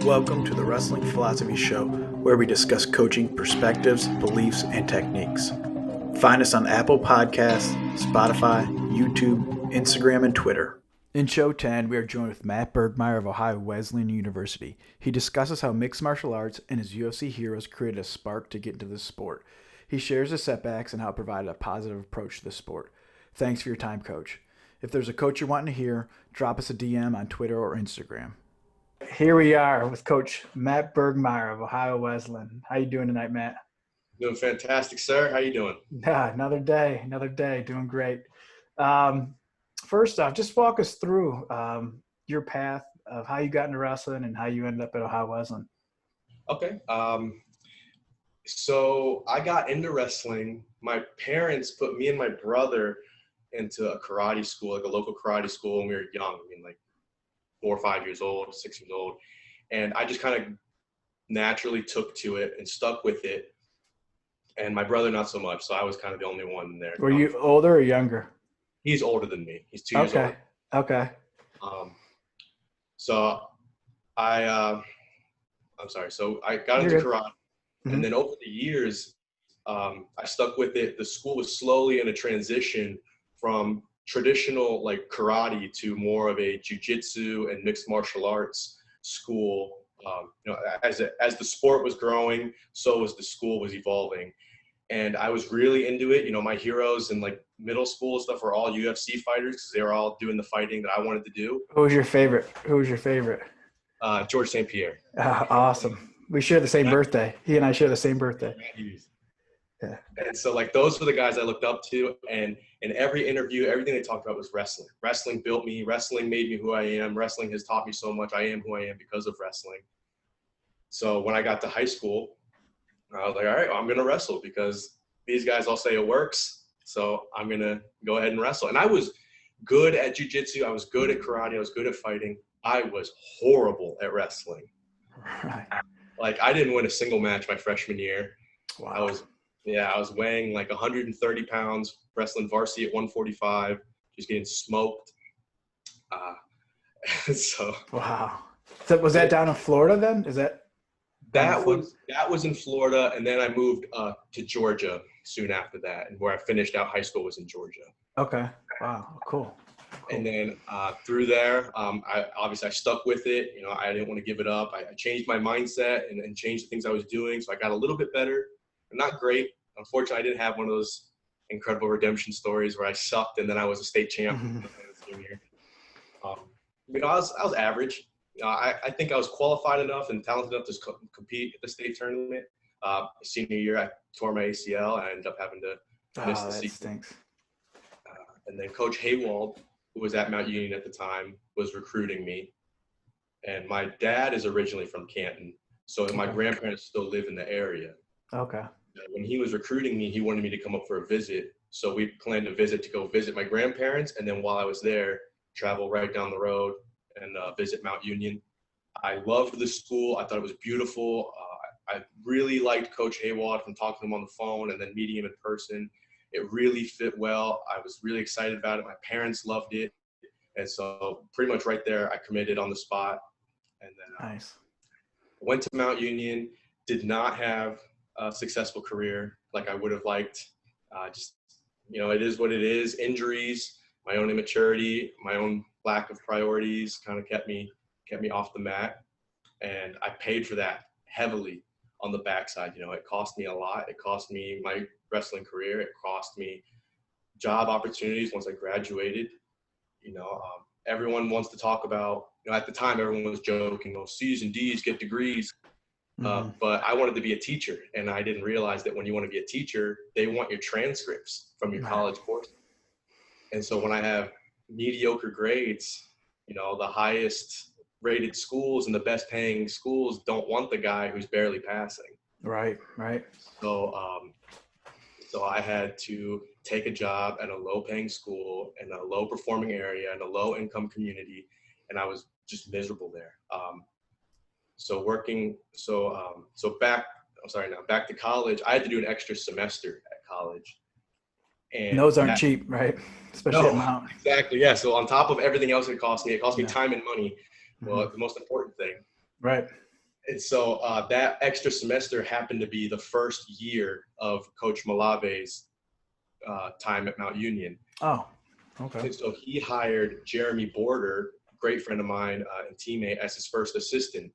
Welcome to the Wrestling Philosophy Show, where we discuss coaching perspectives, beliefs, and techniques. Find us on Apple Podcasts, Spotify, YouTube, Instagram, and Twitter. In Show 10, we are joined with Matt Bergmeyer of Ohio Wesleyan University. He discusses how mixed martial arts and his UFC heroes created a spark to get into the sport. He shares his setbacks and how it provided a positive approach to the sport. Thanks for your time, Coach. If there's a coach you're wanting to hear, drop us a DM on Twitter or Instagram. Here we are with Coach Matt Bergmeyer of Ohio Wesleyan. How you doing tonight, Matt? Doing fantastic, sir. How you doing? Yeah, another day, doing great. First off, just walk us through your path of how you got into wrestling and how you ended up at Ohio Wesleyan. Okay. So I got into wrestling. My parents put me and my brother into a karate school, like a local karate school when we were young. I mean, like 4 or 5 years old, 6 years old. And I just kind of naturally took to it and stuck with it. And my brother, not so much. So I was kind of the only one there. Were you older or younger? He's older than me. He's 2 years old. Okay. So I'm sorry. So I got into karate. Mm-hmm. And then over the years, I stuck with it. The school was slowly in a transition from traditional like karate to more of a Jiu Jitsu and mixed martial arts school. As the sport was growing, so was the school was evolving. And I was really into it. My heroes in like middle school and stuff were all UFC fighters because they were all doing the fighting that I wanted to do. Who was your favorite? George St. Pierre. Awesome. We share the same birthday. He and I share the same birthday. Yeah. And so like those were the guys I looked up to, and in every interview, everything they talked about was wrestling. Wrestling built me. Wrestling made me who I am. Wrestling has taught me so much. I am who I am because of wrestling. So when I got to high school, I was like, all right, well, I'm going to wrestle because these guys all say it works. So I'm going to go ahead and wrestle. And I was good at jiu-jitsu. I was good at karate. I was good at fighting. I was horrible at wrestling. Right. Like I didn't win a single match my freshman year. Wow. I was weighing like 130 pounds, wrestling varsity at 145, just getting smoked. Wow. So was that down in Florida then? That was in Florida, and then I moved to Georgia soon after that, and where I finished out high school was in Georgia. Okay. Wow. Cool. And then through there, I stuck with it. I didn't want to give it up. I changed my mindset and changed the things I was doing, so I got a little bit better. Not great. Unfortunately, I didn't have one of those incredible redemption stories where I sucked and then I was a state champ. I was average. I think I was qualified enough and talented enough to compete at the state tournament. Senior year, I tore my ACL and I ended up having to miss the season. Stinks. And then Coach Haywald, who was at Mount Union at the time, was recruiting me. And my dad is originally from Canton, so my grandparents still live in the area. Okay. When he was recruiting me, he wanted me to come up for a visit. So we planned to go visit my grandparents. And then while I was there, travel right down the road and visit Mount Union. I loved the school. I thought it was beautiful. I really liked Coach Hayward from talking to him on the phone and then meeting him in person. It really fit well. I was really excited about it. My parents loved it. And so pretty much right there, I committed on the spot. And then nice. Went to Mount Union, did not have a successful career like I would have liked. It is what it is. Injuries, my own immaturity, my own lack of priorities kind of kept me off the mat. And I paid for that heavily on the backside. It cost me a lot. It cost me my wrestling career. It cost me job opportunities once I graduated. Everyone wants to talk about, at the time, everyone was joking, C's and D's, get degrees. But I wanted to be a teacher, and I didn't realize that when you want to be a teacher, they want your transcripts from your college course. And so when I have mediocre grades, the highest rated schools and the best paying schools don't want the guy who's barely passing. Right. So I had to take a job at a low paying school in a low performing area in a low income community, and I was just miserable there. Back to college. I had to do an extra semester at college. And those aren't cheap, right? Especially at Mount. Exactly, So on top of everything else it cost me time and money. Well, the most important thing. Right. And so that extra semester happened to be the first year of Coach Malave's time at Mount Union. Oh, okay. And so he hired Jeremy Border, great friend of mine and teammate, as his first assistant.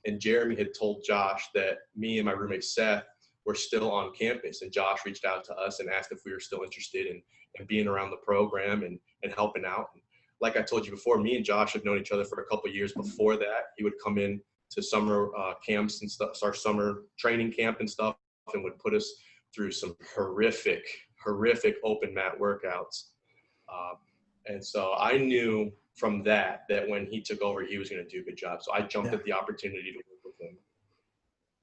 And Jeremy had told Josh that me and my roommate Seth were still on campus. And Josh reached out to us and asked if we were still interested in being around the program and helping out. And like I told you before, me and Josh have known each other for a couple of years before that. He would come in to summer camps and stuff, our summer training camp and stuff, and would put us through some horrific open mat workouts. And so I knew from that when he took over, he was going to do a good job. So I jumped at the opportunity to work with him.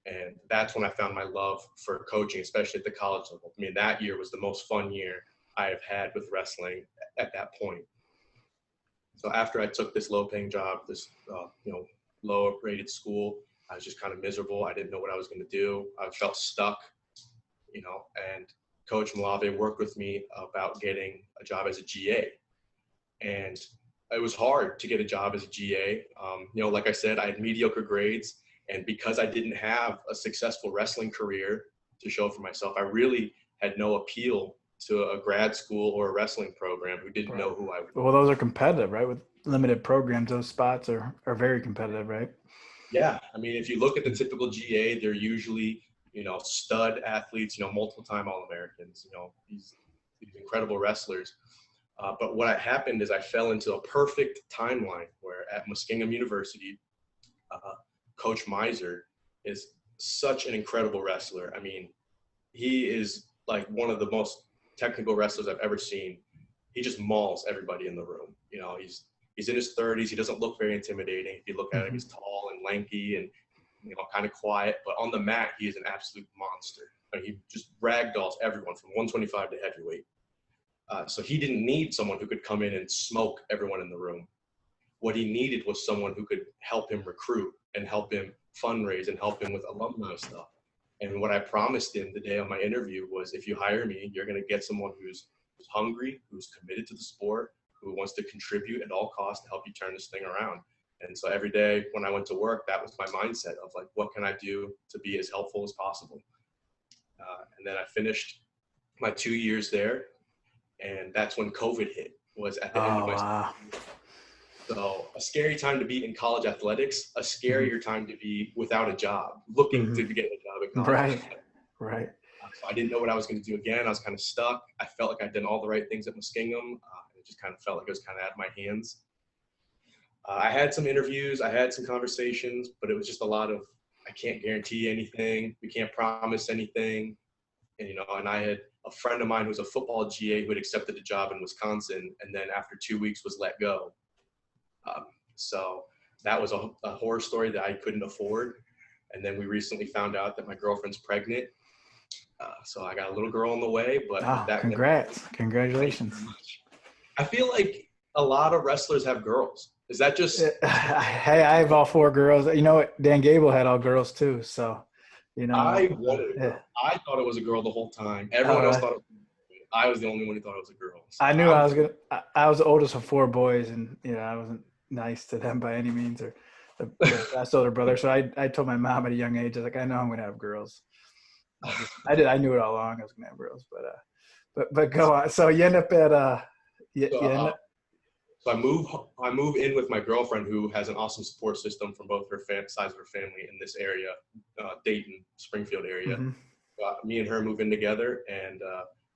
And that's when I found my love for coaching, especially at the college level. I mean, that year was the most fun year I have had with wrestling at that point. So after I took this low-paying job, this low-rated school, I was just kind of miserable. I didn't know what I was going to do. I felt stuck, and Coach Malave worked with me about getting a job as a GA. And it was hard to get a job as a GA. Like I said, I had mediocre grades. And because I didn't have a successful wrestling career to show for myself, I really had no appeal to a grad school or a wrestling program who didn't know who I was. Well, those are competitive, right? With limited programs, those spots are very competitive, right? Yeah. I mean, if you look at the typical GA, they're usually, stud athletes, multiple-time All-Americans, these incredible wrestlers. But what happened is I fell into a perfect timeline where at Muskingum University, Coach Miser is such an incredible wrestler. I mean, he is like one of the most technical wrestlers I've ever seen. He just mauls everybody in the room. He's in his 30s. He doesn't look very intimidating. If you look at him, he's tall and lanky and kind of quiet. But on the mat, he is an absolute monster. I mean, he just ragdolls everyone from 125 to heavyweight. So he didn't need someone who could come in and smoke everyone in the room. What he needed was someone who could help him recruit and help him fundraise and help him with alumni stuff. And what I promised him the day of my interview was, if you hire me, you're going to get someone who's hungry, who's committed to the sport, who wants to contribute at all costs to help you turn this thing around. And so every day when I went to work, that was my mindset of like, what can I do to be as helpful as possible? And then I finished my 2 years there. And that's when COVID hit, was at the end of my season. So a scary time to be in college athletics, a scarier time to be without a job, looking to get a job at college. Right. So I didn't know what I was going to do again. I was kind of stuck. I felt like I'd done all the right things at Muskingum. It just kind of felt like it was kind of out of my hands. I had some interviews. I had some conversations, but it was just a lot of, I can't guarantee anything. We can't promise anything. And I had a friend of mine who was a football GA who had accepted a job in Wisconsin, and then after 2 weeks was let go. So that was a horror story that I couldn't afford. And then we recently found out that my girlfriend's pregnant. So I got a little girl on the way, but congratulations. I feel like a lot of wrestlers have girls. Is that just? Hey, I have all 4 girls. You know what? Dan Gable had all girls too. So, I wanted a girl. I thought it was a girl the whole time. Everyone else thought it was a girl. I was the only one who thought it was a girl. So I knew I was the oldest of 4 boys, and I wasn't nice to them by any means, or the best older brother. So I told my mom at a young age, I was like, I know I'm going to have girls. I knew it all along I was going to have girls, but go on. So you end up at So I move in with my girlfriend, who has an awesome support system from both her sides of her family in this area, Dayton, Springfield area. Me and her move in together, and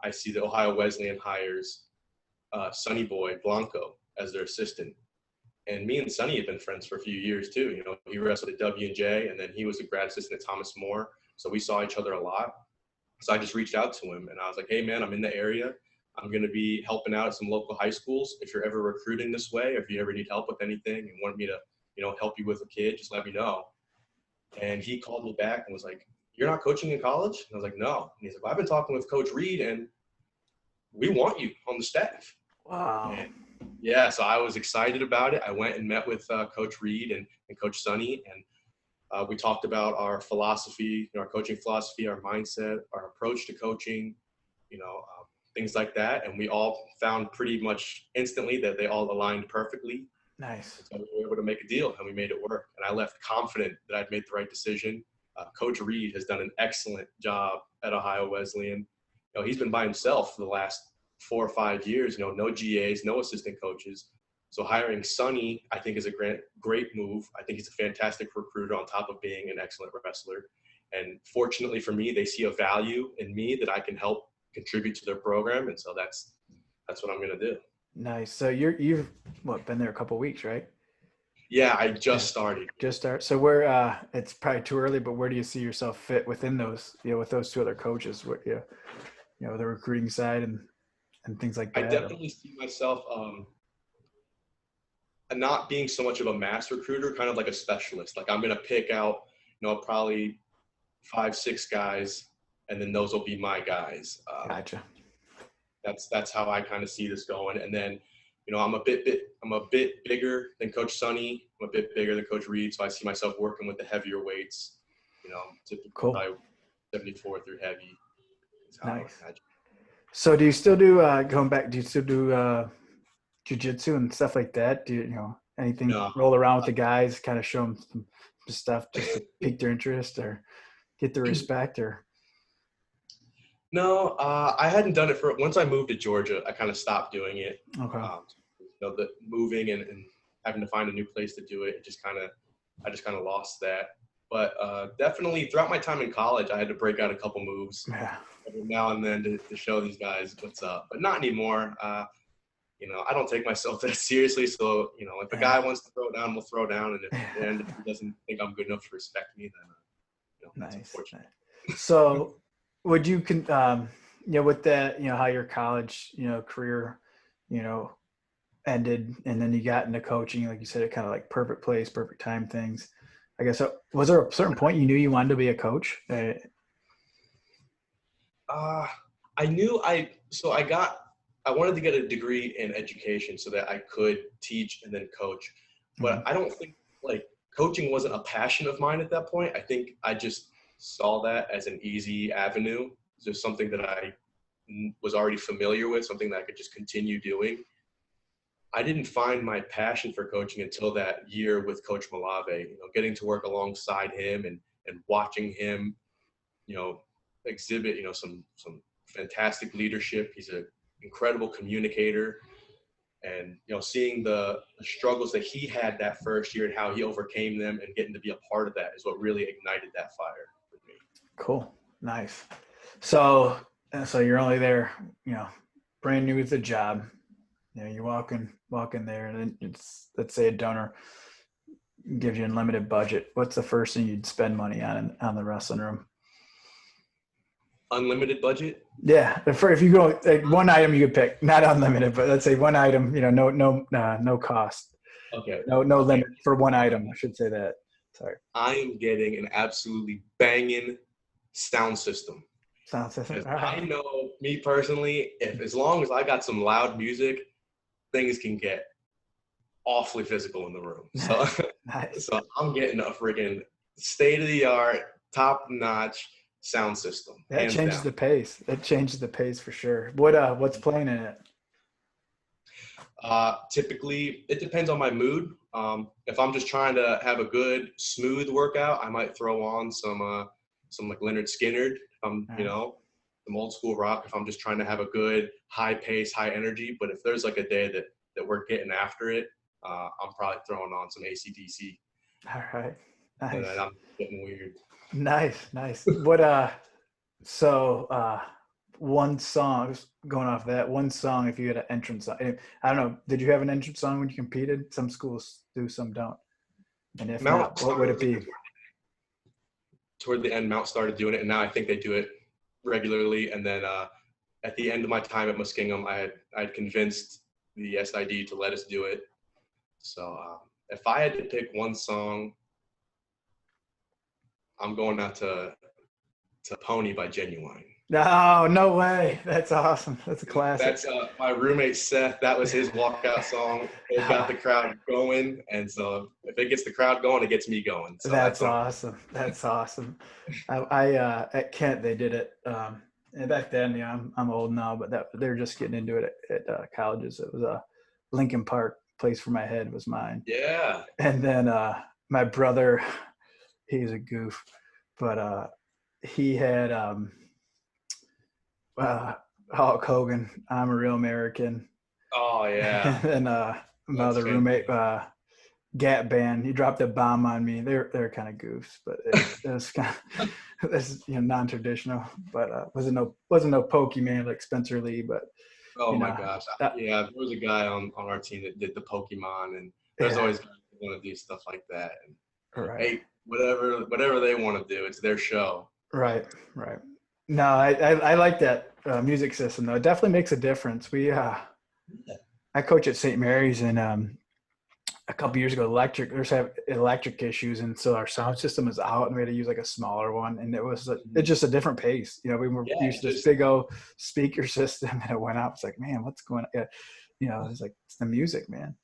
I see the Ohio Wesleyan hires Sonny Boy Blanco as their assistant. And me and Sonny have been friends for a few years too. He wrestled at W&J, and then he was a grad assistant at Thomas More. So we saw each other a lot. So I just reached out to him, and I was like, hey man, I'm in the area. I'm going to be helping out at some local high schools. If you're ever recruiting this way, or if you ever need help with anything and want me to, help you with a kid, just let me know. And he called me back and was like, you're not coaching in college? And I was like, no. And he's like, well, I've been talking with Coach Reed, and we want you on the staff. Wow. And yeah, so I was excited about it. I went and met with Coach Reed and Coach Sonny, and we talked about our philosophy, our coaching philosophy, our mindset, our approach to coaching, things like that. And we all found pretty much instantly that they all aligned perfectly. Nice. So we were able to make a deal, and we made it work. And I left confident that I'd made the right decision. Coach Reed has done an excellent job at Ohio Wesleyan. He's been by himself for the last 4 or 5 years. No GAs, no assistant coaches. So hiring Sonny, I think, is a great move. I think he's a fantastic recruiter on top of being an excellent wrestler. And fortunately for me, they see a value in me that I can help contribute to their program. And so that's what I'm going to do. Nice. So you've been there a couple of weeks, right? Yeah, I just started. So where it's probably too early, but where do you see yourself fit within those, with those two other coaches, what the recruiting side and things like that? I definitely see myself not being so much of a mass recruiter, kind of like a specialist. Like I'm going to pick out, probably 5-6 guys, and then those will be my guys. Gotcha. That's how I kind of see this going. And then, I'm a bit bigger than Coach Sonny. I'm a bit bigger than Coach Reed, so I see myself working with the heavier weights. Typically probably 74 through heavy. Nice. So do you still do do you still do Jiu Jitsu and stuff like that? Do you anything roll around with the guys, kind of show them some stuff just to pique their interest or get the respect or? No, I hadn't done it once I moved to Georgia. I kind of stopped doing it. Okay. The moving and having to find a new place to do it, I just kind of lost that. But definitely throughout my time in college, I had to break out a couple moves every now and then to show these guys what's up. But not anymore. I don't take myself that seriously. So, if a guy wants to throw down, we'll throw down. And if he doesn't think I'm good enough to respect me, then that's unfortunate. So would you with that, how your college, career, ended and then you got into coaching, like you said, it kind of like perfect place, perfect time things. I guess, was there a certain point you knew you wanted to be a coach? I knew I wanted to get a degree in education so that I could teach and then coach. But I don't think coaching wasn't a passion of mine at that point. I think I just saw that as an easy avenue, just something that I was already familiar with, something that I could just continue doing. I didn't find my passion for coaching until that year with Coach Malave, getting to work alongside him and watching him, exhibit, some fantastic leadership. He's an incredible communicator, and, seeing the struggles that he had that first year and how he overcame them and getting to be a part of that is what really ignited that fire with me. Cool. Nice. So you're only there, brand new with the job. You walk in there, and then it's, let's say a donor gives you unlimited budget. What's the first thing you'd spend money on the wrestling room? Unlimited budget? Yeah. If you go one item you could pick, not unlimited, but let's say one item, no cost. Okay. No limit for one item. I should say that. Sorry. I am getting an absolutely banging sound system. Sound system. I know, me personally, as long as I got some loud music, things can get awfully physical in the room. So, nice. So I'm getting a friggin' state-of-the-art, top-notch sound system. That changes the pace. That changes the pace for sure. What's playing in it? Typically, it depends on my mood. If I'm just trying to have a good, smooth workout, I might throw on some like Leonard Skinner. Some old school rock. If I'm just trying to have a good, high pace, high energy. But if there's like a day that we're getting after it, I'm probably throwing on some AC/DC. All right. Nice. And then I'm getting weird. Nice. What one song, going off that, one song, if you had an entrance song, I don't know, did you have an entrance song when you competed? Some schools do, some don't. And if not, what would it be? Toward the end, Mount started doing it, and now I think they do it regularly. And then at the end of my time at Muskingum, I had convinced the SID to let us do it. So if I had to pick one song, I'm going out to Pony by Genuine. No way. That's awesome. That's a classic. That's my roommate Seth. That was his walkout song. It got the crowd going, and so if it gets the crowd going, it gets me going. So that's awesome. That's awesome. I at Kent they did it. And back then, I'm old now, but they're just getting into it at colleges. It was Lincoln Park place for my head was mine. Yeah. And then my brother, he's a goof, but he had Hulk Hogan, I'm a Real American. Oh yeah. And my other roommate, Gap Band, he dropped a bomb on me. They're kind of goofs, but it was kind of this non-traditional. But wasn't no Pokemon like Spencer Lee. But oh my gosh, yeah, there was a guy on our team that did the Pokemon, and there's always guys who want to do stuff like that. And hey, whatever they want to do, it's their show. Right. No, I like that music system though. It definitely makes a difference. I coach at St. Mary's, and a couple years ago, there's electric issues, and so our sound system was out, and we had to use like a smaller one, and it's just a different pace. We were used to this big old speaker system, and it went out. It's like, man, what's going on? It's like it's the music, man.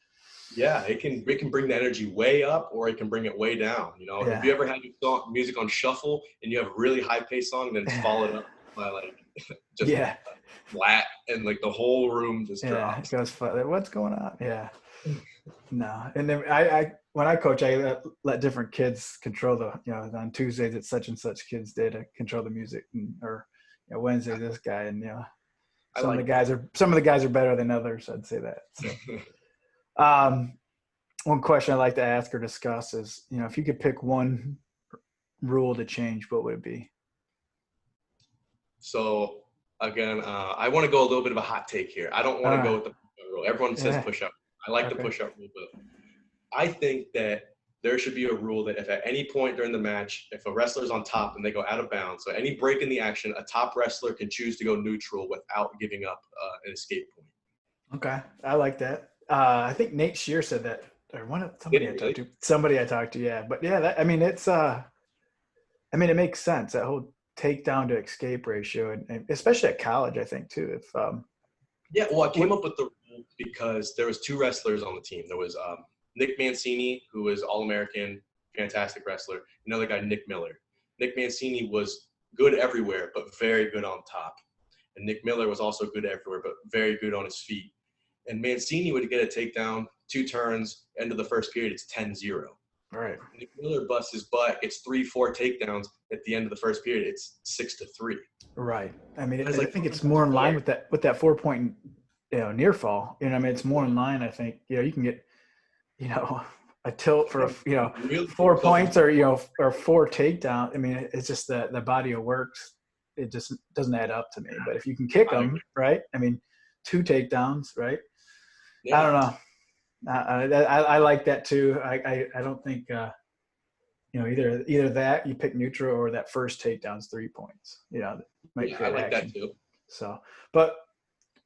Yeah, it can bring the energy way up, or it can bring it way down. If you ever had your music on shuffle and you have a really high paced song, then it's followed up by like just flat, and like the whole room just drops. It goes flat. What's going on? Yeah. No, and then I when I coach, I let different kids control on Tuesdays it's such and such kids day to control the music, or Wednesday this guy, and some of the guys are better than others. I'd say that. So, one question I like to ask or discuss is, if you could pick one rule to change, what would it be? So again, I want to go a little bit of a hot take here. I don't want to go with the rule. Everyone says push up. I like the push-up rule, but I think that there should be a rule that if at any point during the match, if a wrestler's on top and they go out of bounds, so any break in the action, a top wrestler can choose to go neutral without giving up an escape point. Okay, I like that. I think Nate Shear said that, or somebody I talked to. Yeah, but yeah, it makes sense, that whole takedown to escape ratio, and especially at college, I think too. If I came up with the rule because there was two wrestlers on the team. There was Nick Mancini, who was All-American, fantastic wrestler. Another guy, Nick Miller. Nick Mancini was good everywhere, but very good on top. And Nick Miller was also good everywhere, but very good on his feet. And Mancini would get a takedown, 2 turns, end of the first period, it's 10-0. Right. Nick Miller busts his butt, it's 3-4 takedowns. At the end of the first period, it's 6-3. Right. I think it's more in line with that 4-point near fall. It's more in line. I think you can get a tilt for 4 points or 4 takedown. It's just the body of works. It just doesn't add up to me. But if you can kick them, right? 2 takedowns, right? Yeah. I don't know. I like that too. I don't think either that you pick neutral or that first takedown's 3 points. I like that too. So, but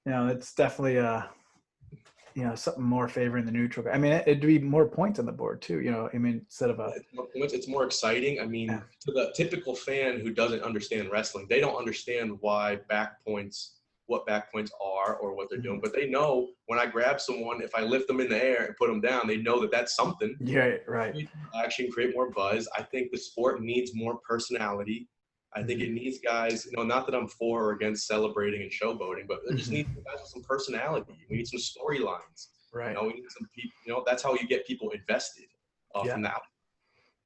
it's definitely something more favoring the neutral. It'd be more points on the board too. Instead of it's more exciting. To the typical fan who doesn't understand wrestling, they don't understand what back points are or what they're doing. But they know when I grab someone, if I lift them in the air and put them down, they know that that's something. Yeah, right. Action, create more buzz. I think the sport needs more personality. I think it needs guys, not that I'm for or against celebrating and showboating, but there just needs guys with some personality. We need some storylines. Right. We need some people, that's how you get people invested from that.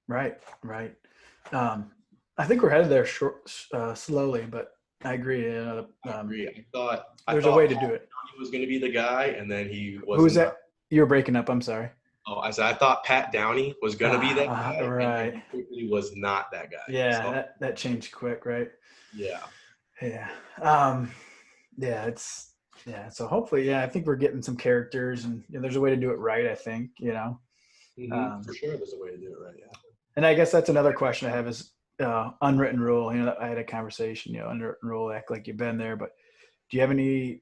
Right. I think we're headed there slowly, but I agree. I agree. I thought there's a way to do it. He was going to be the guy, and then he wasn't. Who was that? You were breaking up. I'm sorry. Oh, I thought Pat Downey was going to be that guy. Right. He was not that guy. Yeah, so, that changed quick, right? Yeah. Yeah. So hopefully, I think we're getting some characters, and there's a way to do it right, I think, For sure, there's a way to do it right, yeah. And I guess that's another question I have is unwritten rule. I had a conversation, unwritten rule, act like you've been there, but do you have any,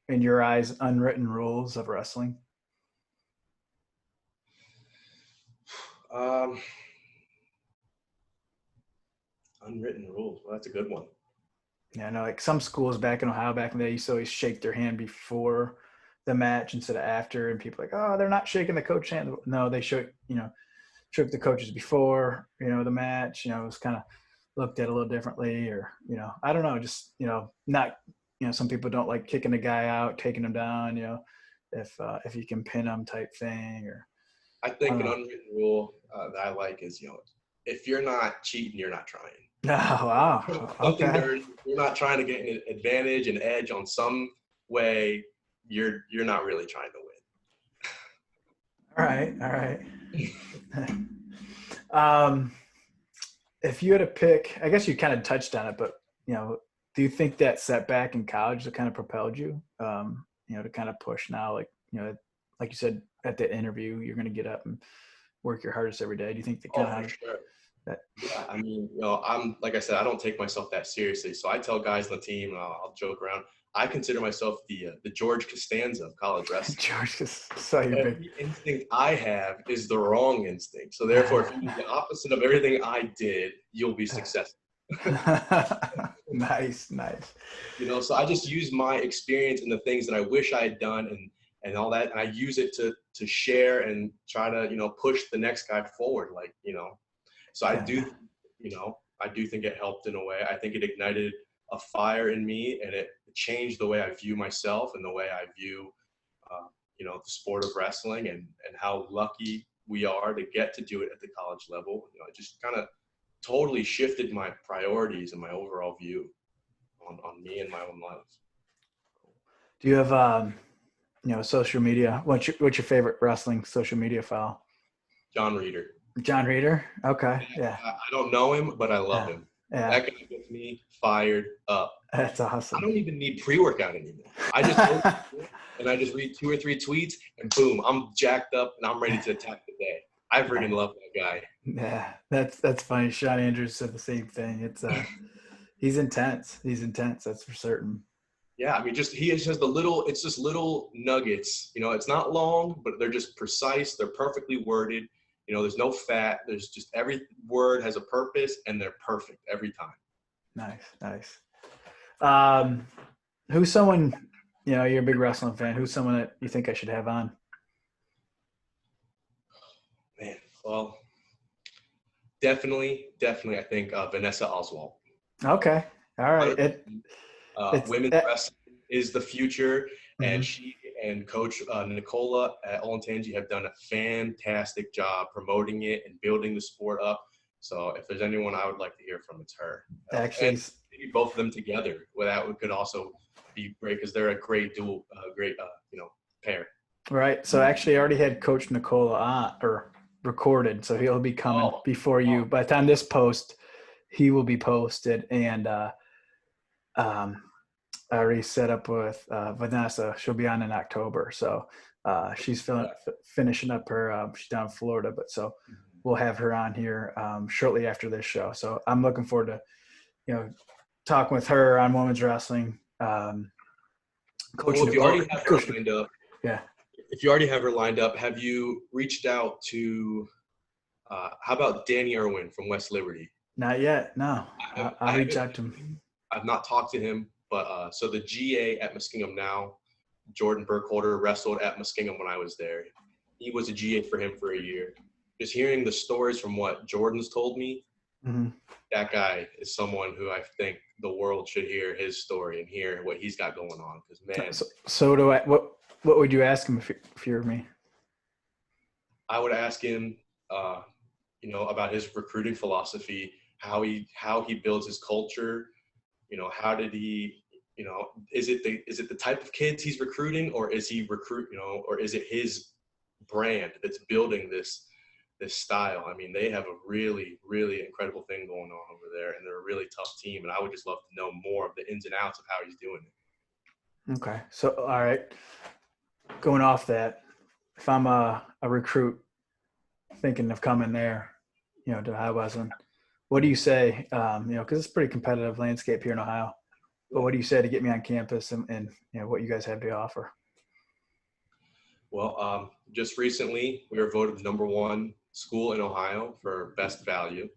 in your eyes, unwritten rules of wrestling? Unwritten rules. Well, that's a good one. Yeah, I know, like some schools back in Ohio back in the day used to always shake their hand before the match instead of after, and people are like, oh, they're not shaking the coach's hand. No, they shook the coaches before, the match. It was kind of looked at a little differently, or I don't know, just not, some people don't like kicking the guy out, taking him down. if you can pin them type thing, or I think an unwritten rule that I like is, if you're not cheating, you're not trying. Oh, wow. Something Okay. dirty, you're not trying to get an advantage, an edge on some way, you're not really trying to win. All right. If you had to pick, I guess you kind of touched on it, but do you think that setback in college that kind of propelled you, to kind of push now, like you said at that interview, you're going to get up and work your hardest every day. Do you think that kind of sure. that? Yeah, I mean, I'm, like I said, I don't take myself that seriously. So I tell guys on the team, and I'll joke around, I consider myself the George Costanza of college wrestling. George is so big. Every instinct I have is the wrong instinct. So therefore, if you do the opposite of everything I did, you'll be successful. Nice. So I just use my experience and the things that I wish I had done and all that, and I use it to share and try to push the next guy forward. So I do think it helped in a way. I think it ignited a fire in me, and it changed the way I view myself and the way I view the sport of wrestling, and how lucky we are to get to do it at the college level. It just kind of totally shifted my priorities and my overall view on me and my own life. Do you have social media? What's your favorite wrestling social media file? John Reeder. John Reeder. Okay. Yeah. I don't know him, but I love him. Yeah. That guy gets me fired up. That's awesome. I don't even need pre-workout anymore. I just go and I just read 2 or 3 tweets, and boom, I'm jacked up and I'm ready to attack the day. I freaking love that guy. Yeah, that's funny. Sean Andrews said the same thing. It's he's intense. That's for certain. Yeah, I mean, he has just it's just little nuggets. It's not long, but they're just precise. They're perfectly worded. There's no fat. There's just every word has a purpose, and they're perfect every time. Nice. Who's someone, you're a big wrestling fan. Who's someone that you think I should have on? Man, well, definitely, I think Vanessa Oswald. Okay. All right. Women's wrestling is the future, and she and Coach Nicola at Olentangy have done a fantastic job promoting it and building the sport up. So if there's anyone I would like to hear from, it's her. Actually, and maybe both of them together. That could also be great, because they're a great dual, pair. Right. So actually, I already had Coach Nicola on or recorded, so he'll be coming before you. By the time this post, he will be posted, and I already set up with Vanessa. She'll be on in October, so she's finishing up her. She's down in Florida, but so we'll have her on here shortly after this show. So I'm looking forward to talking with her on women's wrestling. Coach, if you already have her lined up, yeah. If you already have her lined up, have you reached out to? How about Danny Irwin from West Liberty? Not yet. No, I'll reach out to him. I've not talked to him, but so the GA at Muskingum now, Jordan Burkholder, wrestled at Muskingum when I was there. He was a GA for him for a year. Just hearing the stories from what Jordan's told me, that guy is someone who I think the world should hear his story and hear what he's got going on. Because man, so do I. What would you ask him if you were me? I would ask him, about his recruiting philosophy, how he builds his culture. How did he, is it the type of kids he's recruiting, or is he or is it his brand that's building this style? I mean, they have a really, really incredible thing going on over there, and they're a really tough team. And I would just love to know more of the ins and outs of how he's doing it. Okay. So, all right. Going off that, if I'm a recruit thinking of coming there, to Ohio Wesleyan, what do you say? Because it's a pretty competitive landscape here in Ohio. But what do you say to get me on campus and what you guys have to offer? Well, just recently we were voted the #1 school in Ohio for best value,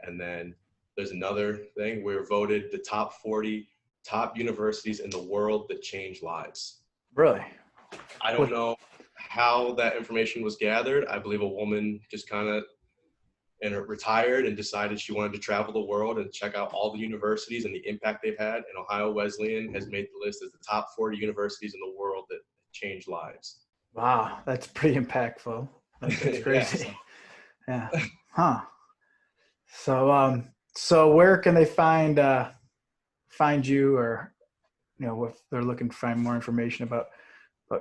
and then there's another thing. We were voted the top 40 top universities in the world that change lives. Really? I don't know how that information was gathered. I believe a woman just kind of retired and decided she wanted to travel the world and check out all the universities and the impact they've had. And Ohio Wesleyan has made the list as the top 40 universities in the world that change lives. Wow, that's pretty impactful. That's crazy. Yeah. Huh. So where can they find you, or if they're looking to find more information about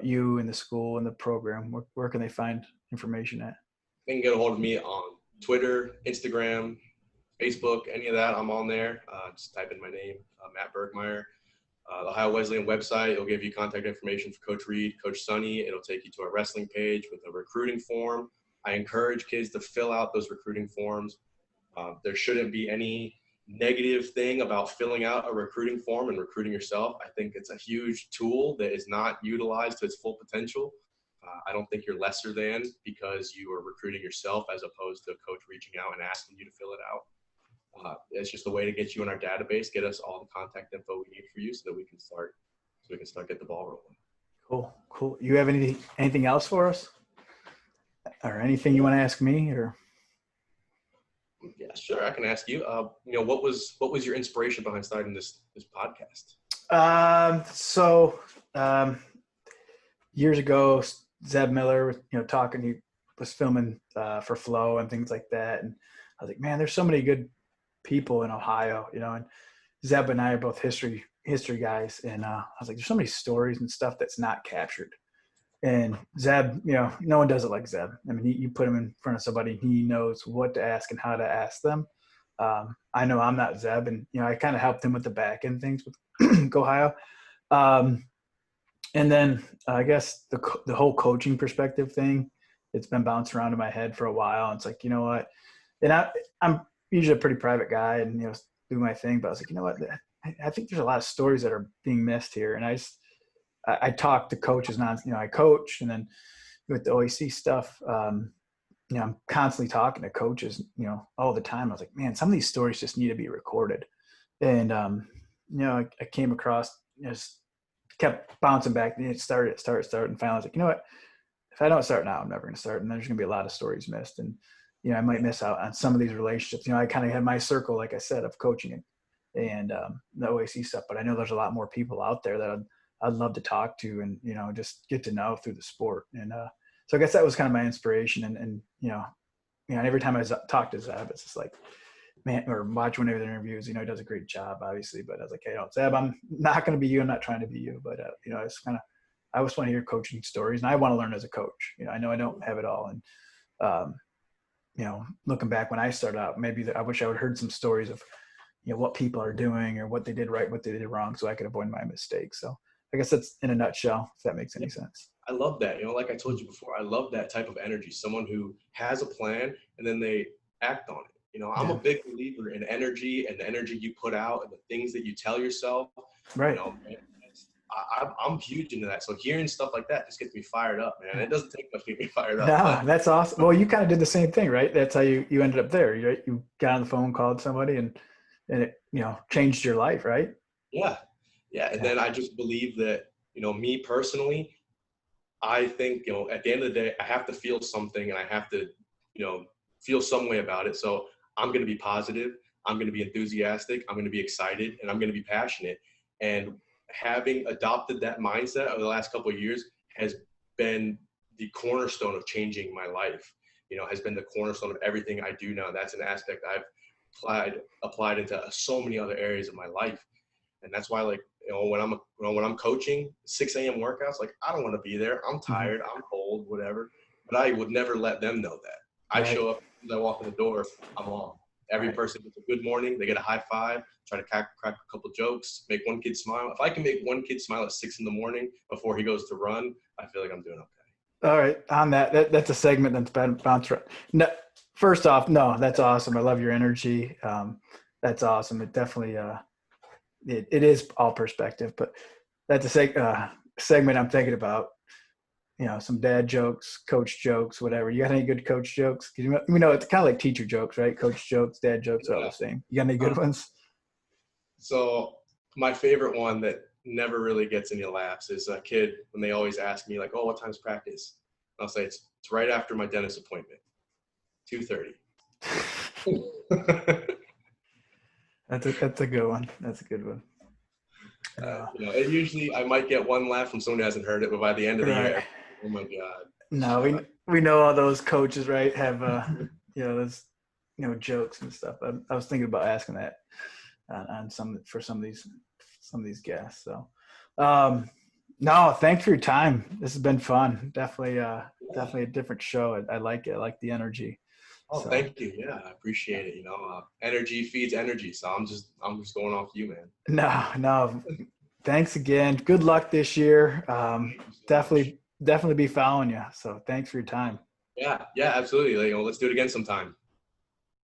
you and the school and the program, where can they find information at? They can get a hold of me on Twitter, Instagram, Facebook, any of that. I'm on there. Just type in my name, Matt Bergmeyer. The Ohio Wesleyan website, it'll give you contact information for Coach Reed, Coach Sonny. It'll take you to a wrestling page with a recruiting form. I encourage kids to fill out those recruiting forms. There shouldn't be any negative thing about filling out a recruiting form and recruiting yourself. I think it's a huge tool that is not utilized to its full potential. I don't think you're lesser than because you are recruiting yourself as opposed to a coach reaching out and asking you to fill it out. It's just a way to get you in our database, get us all the contact info we need for you so that we can start get the ball rolling. Cool. You have anything else for us, or anything you want to ask me, or? Yeah, sure. I can ask you. What was your inspiration behind starting this podcast? Years ago, Zeb Miller, talking. He was filming for Flow and things like that, and I was like, man, there's so many good people in Ohio, and Zeb and I are both history guys, and I was like, there's so many stories and stuff that's not captured. And Zeb, no one does it like Zeb. I mean, you put him in front of somebody, he knows what to ask and how to ask them. I know I'm not Zeb, and I kind of helped him with the back end things with Ohio. And then I guess the whole coaching perspective thing, it's been bouncing around in my head for a while. And it's like, you know what? And I'm usually a pretty private guy and, do my thing, but I was like, you know what? I think there's a lot of stories that are being missed here. And I talk to coaches now, I coach, and then with the OAC stuff, I'm constantly talking to coaches, all the time. I was like, man, some of these stories just need to be recorded. And, I came across, just kept bouncing back, and it started. And finally I was like, you know what, if I don't start now, I'm never going to start. And there's going to be a lot of stories missed. And, I might miss out on some of these relationships. I kind of had my circle, like I said, of coaching and the OAC stuff, but I know there's a lot more people out there that I'd love to talk to and, just get to know through the sport. And so I guess that was kind of my inspiration. And every time I talk to Zeb, it's just like, man, or watch one of their interviews, he does a great job, obviously. But I was like, hey, Zeb, I'm not going to be you. I'm not trying to be you. But, it's kind of, I always want to hear coaching stories, and I want to learn as a coach. I know I don't have it all. And, looking back when I started out, maybe I wish I would have heard some stories of, what people are doing or what they did right, what they did wrong, so I could avoid my mistakes. So I guess that's in a nutshell, if that makes any sense. I love that. Like I told you before, I love that type of energy, someone who has a plan and then they act on it. I'm a big believer in energy and the energy you put out and the things that you tell yourself. Right. I'm huge into that. So hearing stuff like that just gets me fired up, man. It doesn't take much to get me fired up. No, that's awesome. Well, you kind of did the same thing, right? That's how you ended up there. Right? You got on the phone, called somebody, and it, changed your life, right? Yeah. And then I just believe that, me personally, I think, at the end of the day, I have to feel something and I have to, feel some way about it. So I'm going to be positive. I'm going to be enthusiastic. I'm going to be excited, and I'm going to be passionate. And having adopted that mindset over the last couple of years has been the cornerstone of changing my life, has been the cornerstone of everything I do now. That's an aspect I've applied into so many other areas of my life. And that's why, when I'm coaching 6 a.m. workouts, I don't want to be there. I'm tired. I'm cold, whatever. But I would never let them know that. I show up, as I walk in the door, I'm on. Every person gets a good morning. They get a high five, try to crack a couple jokes, make one kid smile. If I can make one kid smile at 6 a.m. before he goes to run, I feel like I'm doing okay. All right. On that's a segment that's been bounced around. No, first off, no, that's awesome. I love your energy. That's awesome. It definitely, it is all perspective, but that's a segment I'm thinking about. Some dad jokes, coach jokes, whatever. You got any good coach jokes? Because it's kind of like teacher jokes, right? Coach jokes, dad jokes, all the same. You got any good ones? So my favorite one that never really gets any laughs is a kid when they always ask me, oh, what time's practice? And I'll say it's right after my dentist appointment, 2:30. That's a good one. That's a good one. And usually I might get one laugh from someone who hasn't heard it, but by the end of the year, oh my God. No, we know all those coaches, right? Have those jokes and stuff. I was thinking about asking that on some of these guests. So, no, thanks for your time. This has been fun. Definitely a different show. I like it. I like the energy. Oh, so. Thank you. Yeah, I appreciate it. Energy feeds energy. So I'm just going off you, man. No. Thanks again. Good luck this year. Definitely be following you. So thanks for your time. Yeah, absolutely. Let's do it again sometime.